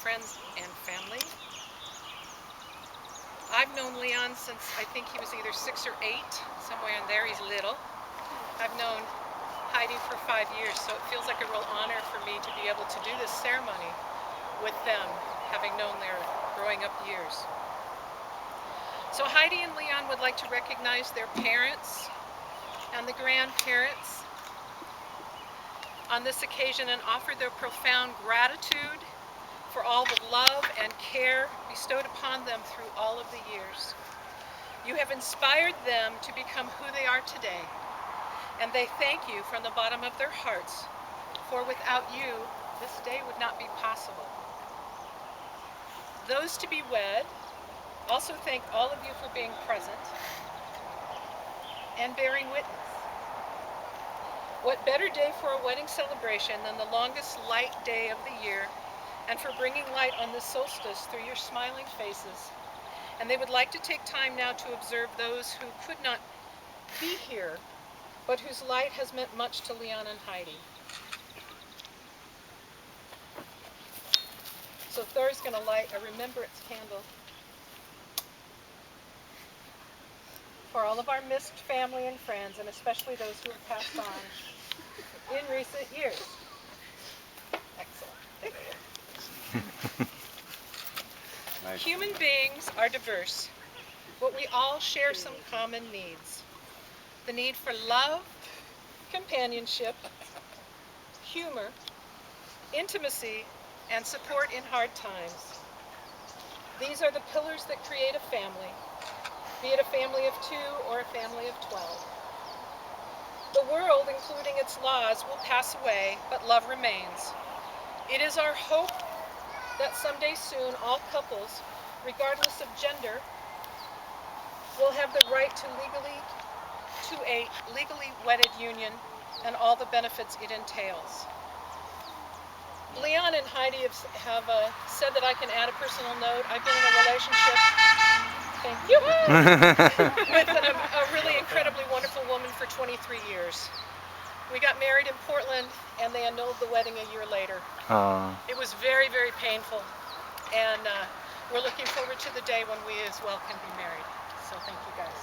friends and family. I've known Leon since I think he was either 6 or 8, somewhere in there. He's little. I've known Heidi for 5 years, so it feels like a real honor for me to be able to do this ceremony with them, having known their growing up years. So Heidi and Leon would like to recognize their parents and the grandparents on this occasion and offer their profound gratitude for all the love and care bestowed upon them through all of the years. You have inspired them to become who they are today, and they thank you from the bottom of their hearts, for without you, this day would not be possible. Those to be wed also thank all of you for being present and bearing witness. What better day for a wedding celebration than the longest light day of the year, and for bringing light on this solstice through your smiling faces. And they would like to take time now to observe those who could not be here, but whose light has meant much to Leon and Heidi. So Thor's going to light a remembrance candle for all of our missed family and friends, and especially those who have passed on in recent years. Excellent. Thank you. Nice. Human beings are diverse, but we all share some common needs. The need for love, companionship, humor, intimacy, and support in hard times. These are the pillars that create a family, be it a family of 2 or a family of 12. The world, including its laws, will pass away, but love remains. It is our hope that someday soon all couples, regardless of gender, will have the right to a legally wedded union and all the benefits it entails. Leon and Heidi have said that I can add a personal note. I've been in a relationship, thank you, with a really incredibly wonderful woman for 23 years. We got married in Portland, and they annulled the wedding a year later. It was very, very painful, and we're looking forward to the day when we as well can be married. So thank you guys.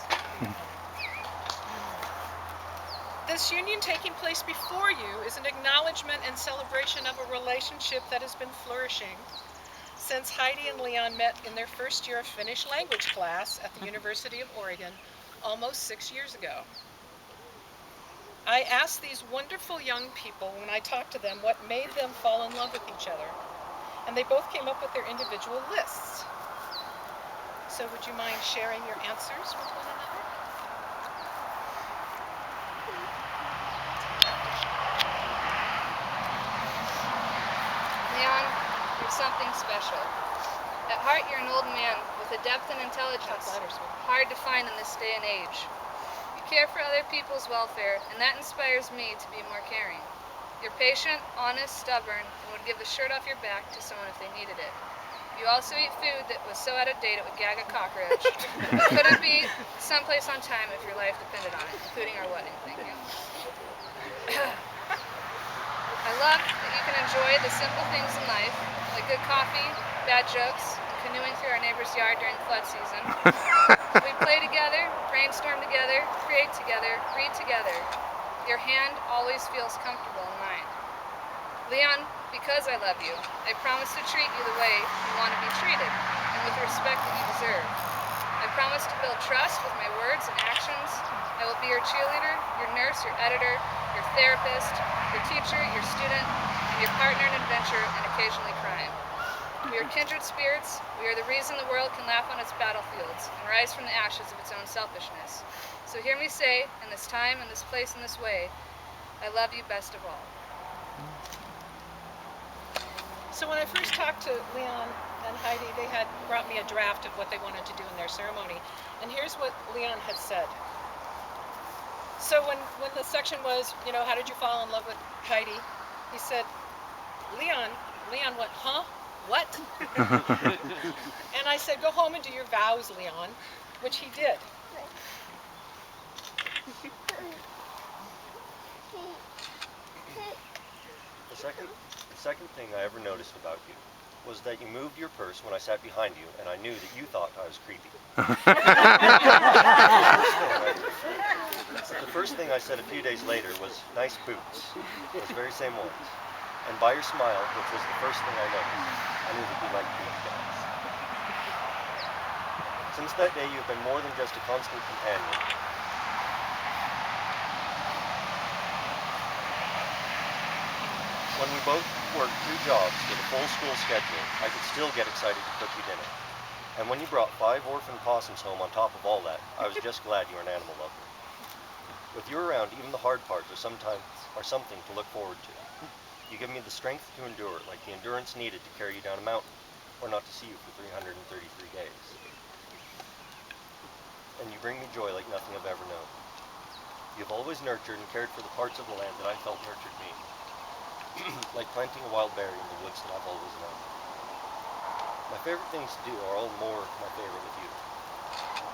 This union taking place before you is an acknowledgement and celebration of a relationship that has been flourishing since Heidi and Leon met in their first year of Finnish language class at the University of Oregon almost 6 years ago. I asked these wonderful young people when I talked to them what made them fall in love with each other, and they both came up with their individual lists. So would you mind sharing your answers with one another? Leon, you're something special. At heart, you're an old man with a depth and intelligence hard to find in this day and age. You care for other people's welfare, and that inspires me to be more caring. You're patient, honest, stubborn, and would give the shirt off your back to someone if they needed it. You also eat food that was so out of date it would gag a cockroach, but couldn't be someplace on time if your life depended on it, including our wedding. Thank you. I love that you can enjoy the simple things in life, like good coffee, bad jokes, and canoeing through our neighbor's yard during flood season. We play together, brainstorm together, create together, read together. Your hand always feels comfortable in mine. Leon, because I love you, I promise to treat you the way you want to be treated, and with the respect that you deserve. I promise to build trust with my words and actions. I will be your cheerleader, your nurse, your editor, your therapist, your teacher, your student, and your partner in adventure and occasionally crime. We are kindred spirits. We are the reason the world can laugh on its battlefields and rise from the ashes of its own selfishness. So hear me say, in this time, in this place, in this way, I love you best of all. So when I first talked to Leon and Heidi, they had brought me a draft of what they wanted to do in their ceremony. And here's what Leon had said. So when the section was, how did you fall in love with Heidi? He said, Leon went, huh? What? And I said, go home and do your vows, Leon, which he did. The second thing I ever noticed about you was that you moved your purse when I sat behind you, and I knew that you thought I was creepy. The first thing I said a few days later was, "Nice boots," those very same ones. And by your smile, which was the first thing I noticed, I knew that you liked boots guys. Since that day, you've been more than just a constant companion. When we both worked 2 jobs with a full school schedule, I could still get excited to cook you dinner. And when you brought 5 orphan possums home on top of all that, I was just glad you were an animal lover. With you around, even the hard parts are something to look forward to. You give me the strength to endure, like the endurance needed to carry you down a mountain, or not to see you for 333 days. And you bring me joy like nothing I've ever known. You've always nurtured and cared for the parts of the land that I felt nurtured me, like planting a wild berry in the woods that I've always known. My favorite things to do are all more my favorite with you.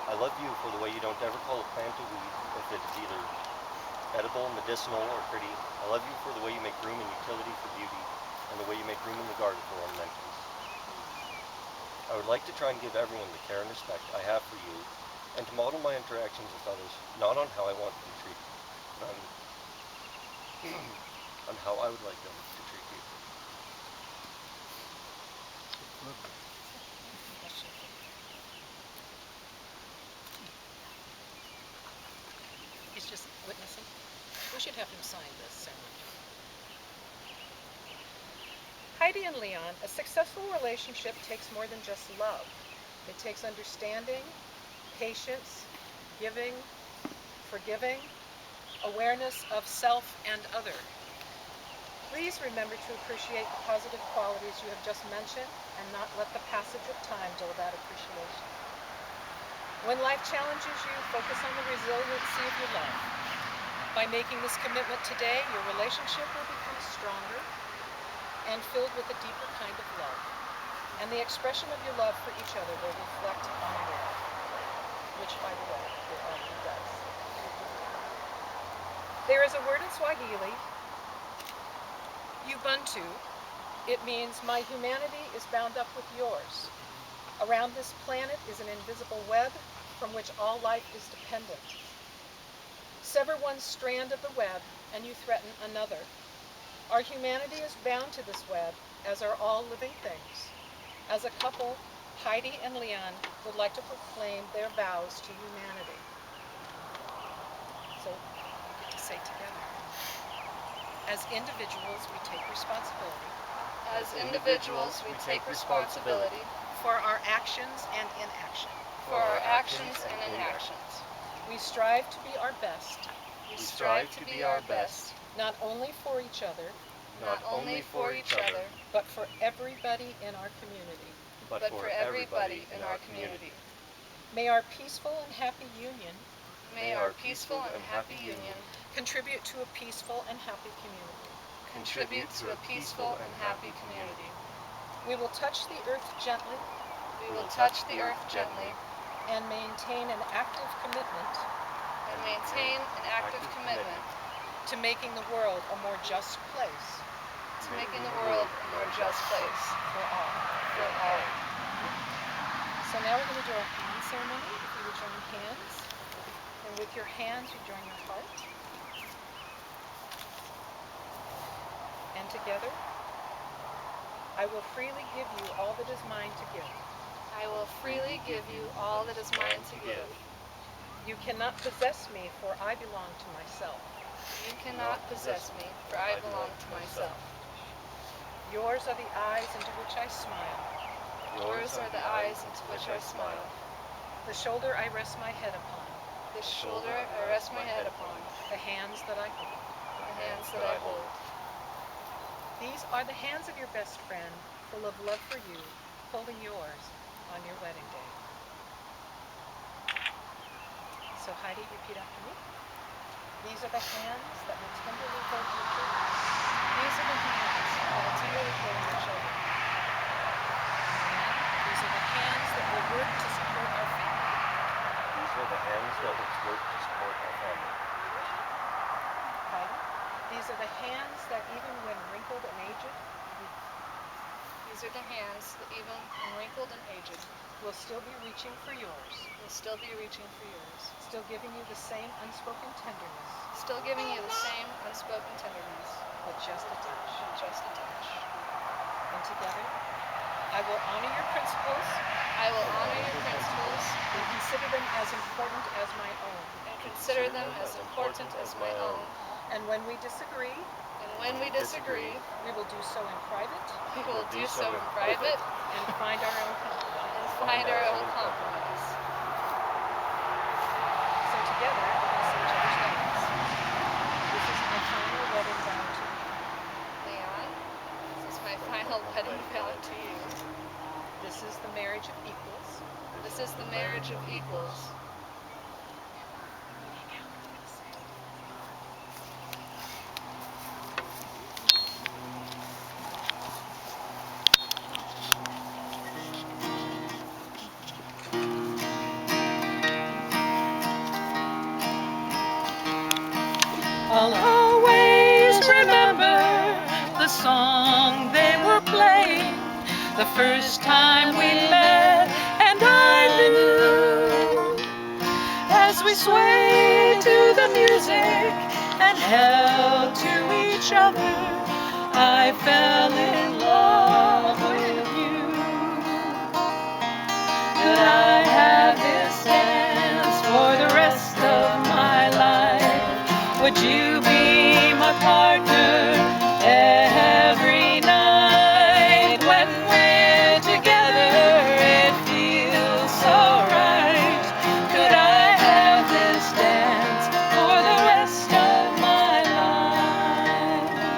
I love you for the way you don't ever call a plant a weed if it is either edible, medicinal, or pretty. I love you for the way you make room and utility for beauty, and the way you make room in the garden for ornamentals. I would like to try and give everyone the care and respect I have for you, and to model my interactions with others, not on how I want to be treated, but on how I would like them to treat you. He's just witnessing. We should have him sign this ceremony. Heidi and Leon, a successful relationship takes more than just love. It takes understanding, patience, giving, forgiving, awareness of self and other. Please remember to appreciate the positive qualities you have just mentioned and not let the passage of time dull that appreciation. When life challenges you, focus on the resiliency of your love. By making this commitment today, your relationship will become stronger and filled with a deeper kind of love. And the expression of your love for each other will reflect on the world, which, by the way, it already does. There is a word in Swahili, Ubuntu. It means my humanity is bound up with yours. Around this planet is an invisible web from which all life is dependent. Sever one strand of the web and you threaten another. Our humanity is bound to this web, as are all living things. As a couple, Heidi and Leon would like to proclaim their vows to humanity. So we get to say together. As individuals, we take responsibility. As individuals, we take responsibility For our actions and inaction. for our actions and inactions. We strive to be our best, We strive to be our best, not only for each other, not only for each other, but for everybody in our community. but for everybody in our community. May our peaceful and happy union May our peaceful and happy union contribute to a peaceful and happy community. contribute to a peaceful and happy community. We will touch the earth gently We will touch the earth gently and maintain an active commitment and maintain an active commitment to making the world a more just place to making the world a more just place for all. for all. So now we're going to do our hand ceremony. If you would join hands, and with your hands you join your heart. And together, I will freely give you all that is mine to give. I will freely give you all that is mine to give. You cannot possess me, for I belong to myself. You cannot possess me, for I belong to myself. Yours are the eyes into which I smile, Yours are the eyes into which I smile, the shoulder I rest my head upon, the shoulder I rest my head upon, the hands that I hold. the hands that I hold. These are the hands of your best friend, full of love for you, holding yours on your wedding day. So Heidi, repeat after me. These are the hands that will tenderly hold your children. These are the hands that will tenderly hold your children. These are the hands that will work to support our family. These are the hands that will work to support our family. Heidi, these are the hands that even when wrinkled and aged, These are the hands, the even and wrinkled and aged, will still be reaching for yours, will still be reaching for yours, still giving you the same unspoken tenderness, still giving you the same unspoken tenderness, with just a touch. with just a touch. And together, I will honor your principles I will honor your principles and consider them as important as my own. and consider them as important as my own. And when we disagree, And when we disagree, we will do so in private we will do so in private and find our own compromise. and find our own compromise. So together, we're going to say each other's names. This is my final wedding vow to you. Leon, this is my final wedding vow to you. This is the marriage of equals. This is the marriage of equals. I'll always remember the song they were playing the first time we met, and I knew as we swayed to the music and held to each other, I fell in love with you. Could I have this dance for the rest of my life? Would you be my partner every night? When we're together, it feels so right. Could I have this dance for the rest of my life?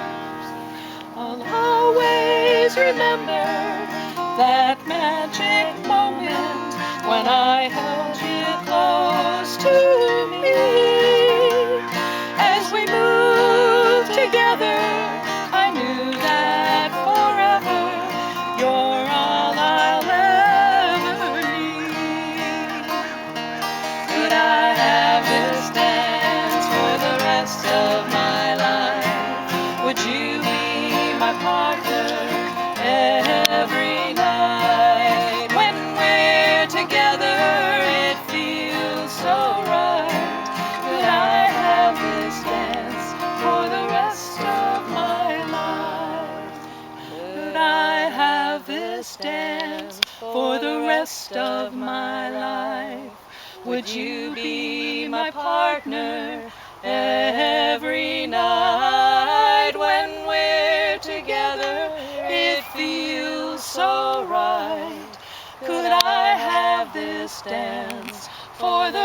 I'll always remember that magic moment when I held you close to me. As we moved together, I knew that forever you're all I'll ever need. Could I have this dance for the rest of my life? Would you be my partner every night? When we're together, it feels so right. Could I have this dance for the rest of my life? Could I have this dance for the rest of my life? Would you be my partner every night? When we're together, it feels so right. Could I have this dance for the